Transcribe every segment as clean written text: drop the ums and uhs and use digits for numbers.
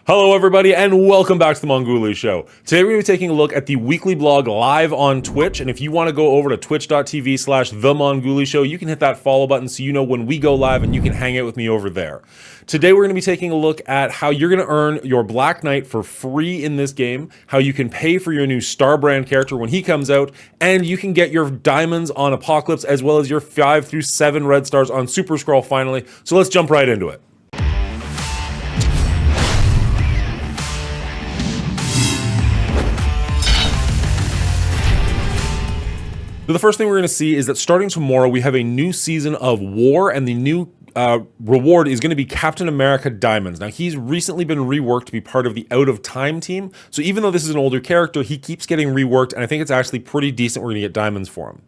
Hello everybody and welcome back to the Monguli Show. Today we're going to be taking a look at the weekly blog live on Twitch, and if you want to go over to twitch.tv/themonguli show, you can hit that follow button so you know when we go live and you can hang out with me over there. Today we're going to be taking a look at how you're going to earn your Black Knight for free in this game, how you can pay for your new Star Brand character when he comes out, and you can get your diamonds on Apocalypse as well as your 5 through 7 red stars on Super Skrull finally. So let's jump right into it. So the first thing we're going to see is that starting tomorrow, we have a new season of War, and the new reward is going to be Captain America Diamonds. Now, he's recently been reworked to be part of the Out of Time team. So even though this is an older character, he keeps getting reworked, and I think it's actually pretty decent. We're going to get diamonds for him.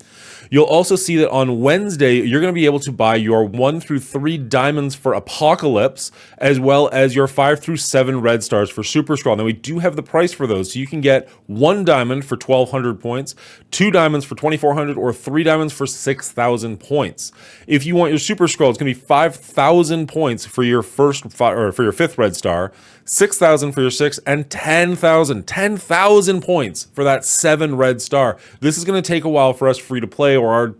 You'll also see that on Wednesday, you're going to be able to buy your 1 through 3 diamonds for Apocalypse, as well as your 5 through 7 red stars for Super Skrull. Now, we do have the price for those, so you can get 1 diamond for 1,200 points, 2 diamonds for 2,400, or 3 diamonds for 6,000 points. If you want your Super Skrull, it's going to be 5,000 points for your for your 5th red star, 6,000 for your 6th, and 10,000 points for that 7 red star. This is going to take a while for us free to play or our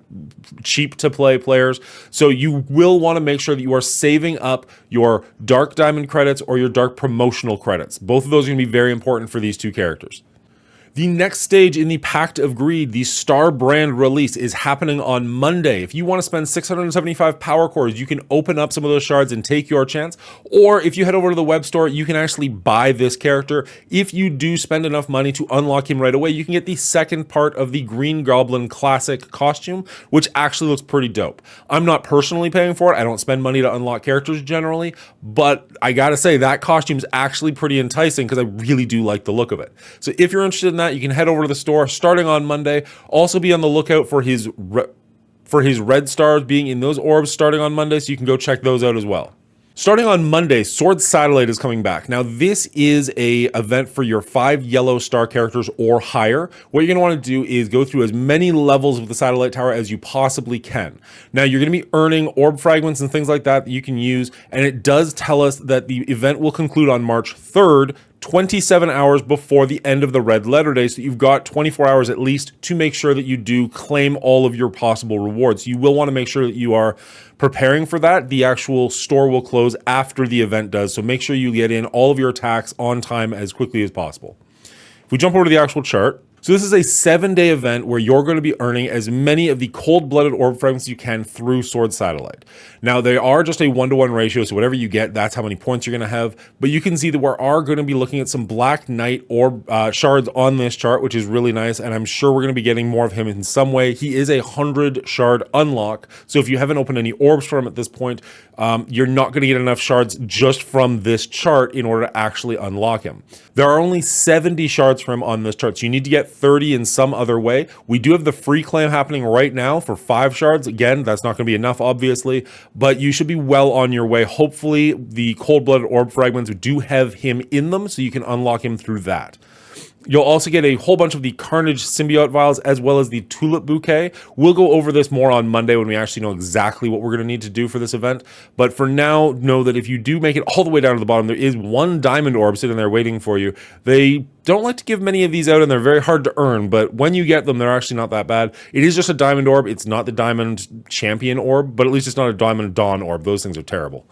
cheap to play players. So you will want to make sure that you are saving up your dark diamond credits or your dark promotional credits. Both of those are going to be very important for these two characters. The next stage in the Pact of Greed, the Star Brand release, is happening on Monday. If you want to spend 675 power cores, you can open up some of those shards and take your chance. Or if you head over to the web store, you can actually buy this character. If you do spend enough money to unlock him right away, you can get the second part of the Green Goblin Classic costume, which actually looks pretty dope. I'm not personally paying for it. I don't spend money to unlock characters generally, but I gotta say that costume is actually pretty enticing because I really do like the look of it. So if you're interested in that, you can head over to the store starting on Monday. Also be on the lookout for his red stars being in those orbs starting on Monday, so you can go check those out as well. Starting on Monday, Sword Satellite is coming back. Now, this is a event for your 5 yellow star characters or higher. What you're going to want to do is go through as many levels of the satellite tower as you possibly can. Now, you're going to be earning orb fragments and things like that you can use, and it does tell us that the event will conclude on March 3rd, 27 hours before the end of the red letter day, so you've got 24 hours at least to make sure that you do claim all of your possible rewards. You will want to make sure that you are preparing for that. The actual store will close after the event does, so make sure you get in all of your attacks on time as quickly as possible. If we jump over to the actual chart, so this is a 7-day event where you're going to be earning as many of the cold-blooded orb fragments as you can through Sword Satellite. Now, they are just a 1-to-1 ratio, so whatever you get, that's how many points you're going to have. But you can see that we are going to be looking at some Black Knight orb shards on this chart, which is really nice, and I'm sure we're going to be getting more of him in some way. He is a 100 shard unlock, so if you haven't opened any orbs for him at this point, you're not going to get enough shards just from this chart in order to actually unlock him. There are only 70 shards for him on this chart, so you need to get 30 in some other way. We do have the free claim happening right now for 5 shards. Again, that's not going to be enough, obviously, but you should be well on your way. Hopefully, the cold-blooded orb fragments do have him in them, so you can unlock him through that. You'll also get a whole bunch of the Carnage symbiote vials as well as the Tulip Bouquet. We'll go over this more on Monday when we actually know exactly what we're going to need to do for this event. But for now, know that if you do make it all the way down to the bottom, there is 1 diamond orb sitting there waiting for you. They don't like to give many of these out, and they're very hard to earn, but when you get them, they're actually not that bad. It is just a diamond orb. It's not the diamond champion orb, but at least it's not a diamond dawn orb. Those things are terrible.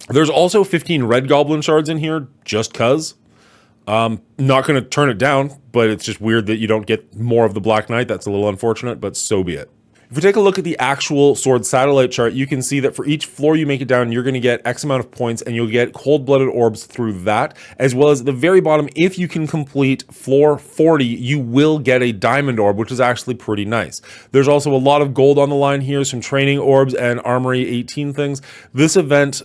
There's also 15 red goblin shards in here, just cuz. Not going to turn it down, but it's just weird that you don't get more of the Black Knight. That's a little unfortunate, but so be it. If we take a look at the actual Sword Satellite chart, you can see that for each floor you make it down, you're going to get X amount of points, and you'll get cold-blooded orbs through that, as well as at the very bottom, if you can complete floor 40, you will get a diamond orb, which is actually pretty nice. There's also a lot of gold on the line here, some training orbs and Armory 18 things. This event,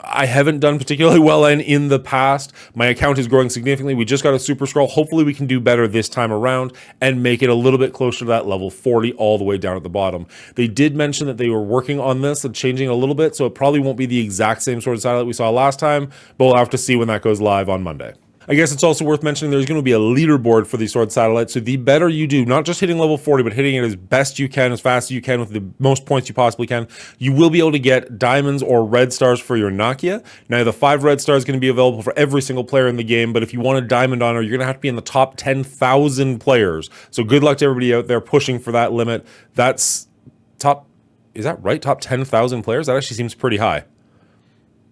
I haven't done particularly well in the past. My account is growing significantly. We just got a Super Skrull. Hopefully we can do better this time around and make it a little bit closer to that level 40 all the way down at the bottom. They did mention that they were working on this and changing a little bit, so it probably won't be the exact same Sword Satellite we saw last time, but we'll have to see when that goes live on Monday. I guess it's also worth mentioning there's going to be a leaderboard for the sword satellite. So the better you do, not just hitting level 40, but hitting it as best you can, as fast as you can, with the most points you possibly can, you will be able to get diamonds or red stars for your Nakia. Now, the 5 red stars is going to be available for every single player in the game, but if you want a diamond honor, you're going to have to be in the top 10,000 players. So good luck to everybody out there pushing for that limit. That's top, is that right? Top 10,000 players? That actually seems pretty high.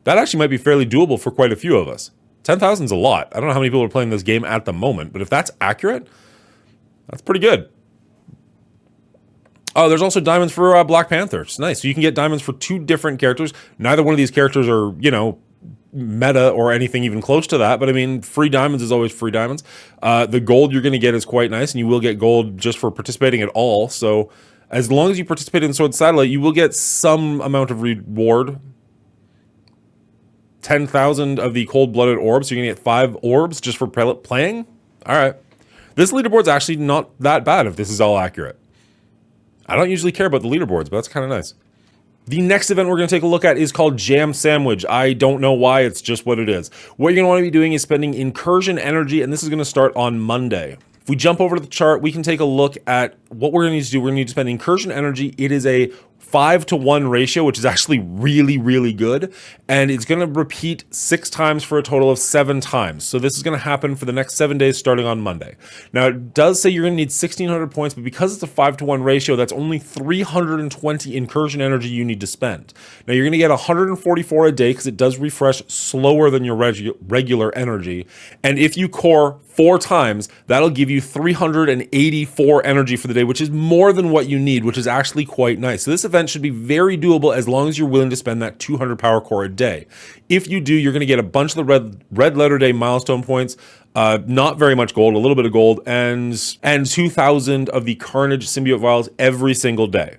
That actually might be fairly doable for quite a few of us. 10,000 is a lot. I don't know how many people are playing this game at the moment, but if that's accurate, that's pretty good. Oh, there's also diamonds for Black Panther. It's nice. So you can get diamonds for 2 different characters. Neither one of these characters are, you know, meta or anything even close to that, but I mean, free diamonds is always free diamonds. The gold you're going to get is quite nice, and you will get gold just for participating at all. So as long as you participate in Sword Satellite, you will get some amount of reward. 10,000 of the cold-blooded orbs. So you're going to get 5 orbs just for playing? All right. This leaderboard's actually not that bad if this is all accurate. I don't usually care about the leaderboards, but that's kind of nice. The next event we're going to take a look at is called Jam Sandwich. I don't know why, it's just what it is. What you're going to want to be doing is spending incursion energy, and this is going to start on Monday. If we jump over to the chart, we can take a look at what we're going to need to do. We're going to need to spend incursion energy. It is a 5-to-1 ratio, which is actually really, really good. And it's going to repeat 6 times for a total of 7 times. So this is going to happen for the next 7 days starting on Monday. Now, it does say you're going to need 1,600 points, but because it's a 5-to-1 ratio, that's only 320 incursion energy you need to spend. Now, you're going to get 144 a day because it does refresh slower than your regular energy. And if you core 4 times, that'll give you 384 energy for the day, which is more than what you need, which is actually quite nice. So this event should be very doable as long as you're willing to spend that 200 power core a day. If you do, you're going to get a bunch of the red letter day milestone points, not very much gold, a little bit of gold, and 2,000 of the Carnage symbiote vials every single day.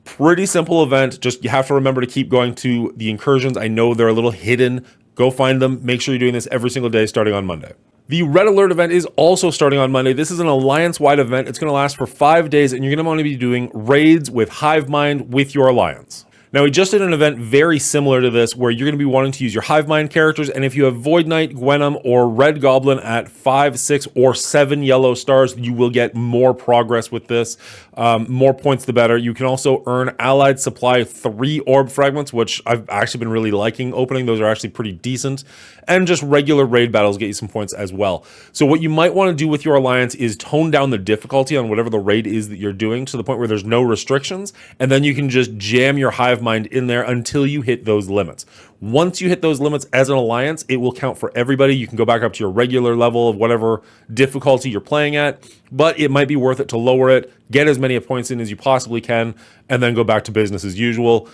Pretty simple event. Just you have to remember to keep going to the incursions. I know they're a little hidden. Go find them. Make sure you're doing this every single day starting on Monday. The Red Alert event is also starting on Monday. This is an alliance-wide event. It's going to last for 5 days, and you're going to want to be doing raids with Hive Mind with your alliance. Now, we just did an event very similar to this where you're going to be wanting to use your Hive Mind characters, and if you have Void Knight, Gwenum, or Red Goblin at 5, 6, or 7 yellow stars, you will get more progress with this. More points the better. You can also earn Allied Supply 3 orb fragments, which I've actually been really liking opening. Those are actually pretty decent. And just regular raid battles get you some points as well. So what you might want to do with your alliance is tone down the difficulty on whatever the raid is that you're doing to the point where there's no restrictions, and then you can just jam your Hive Mind in there until you hit those limits. Once you hit those limits as an alliance, it will count for everybody. You can go back up to your regular level of whatever difficulty you're playing at, but it might be worth it to lower it, get as many points in as you possibly can, and then go back to business as usual.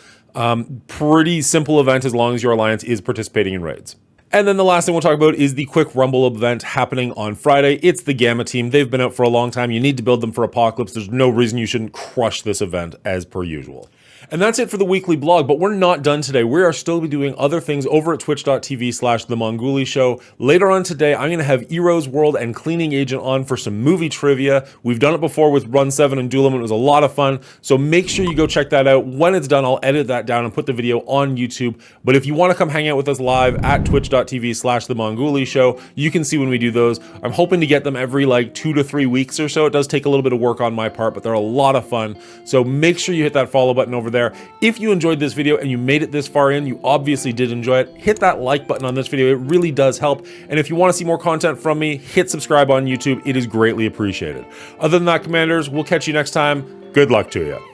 Pretty simple event as long as your alliance is participating in raids. And then the last thing we'll talk about is the Quick Rumble event happening on Friday. It's the Gamma team. They've been out for a long time. You need to build them for Apocalypse. There's no reason you shouldn't crush this event as per usual. And that's it for the weekly blog, but we're not done today. We are still doing other things over at twitch.tv/themonguli show. Later on today, I'm going to have Ero's World and Cleaning Agent on for some movie trivia. We've done it before with Run 7 and Duelim. It was a lot of fun, so make sure you go check that out. When it's done, I'll edit that down and put the video on YouTube. But if you want to come hang out with us live at twitch.tv/themonguli show, you can see when we do those. I'm hoping to get them every like 2 to 3 weeks or so. It does take a little bit of work on my part, but they're a lot of fun. So make sure you hit that follow button over there. If you enjoyed this video and you made it this far in, you obviously did enjoy it. Hit that like button on this video. It really does help. And if you want to see more content from me, hit subscribe on YouTube. It is greatly appreciated. Other than that, Commanders, we'll catch you next time. Good luck to you.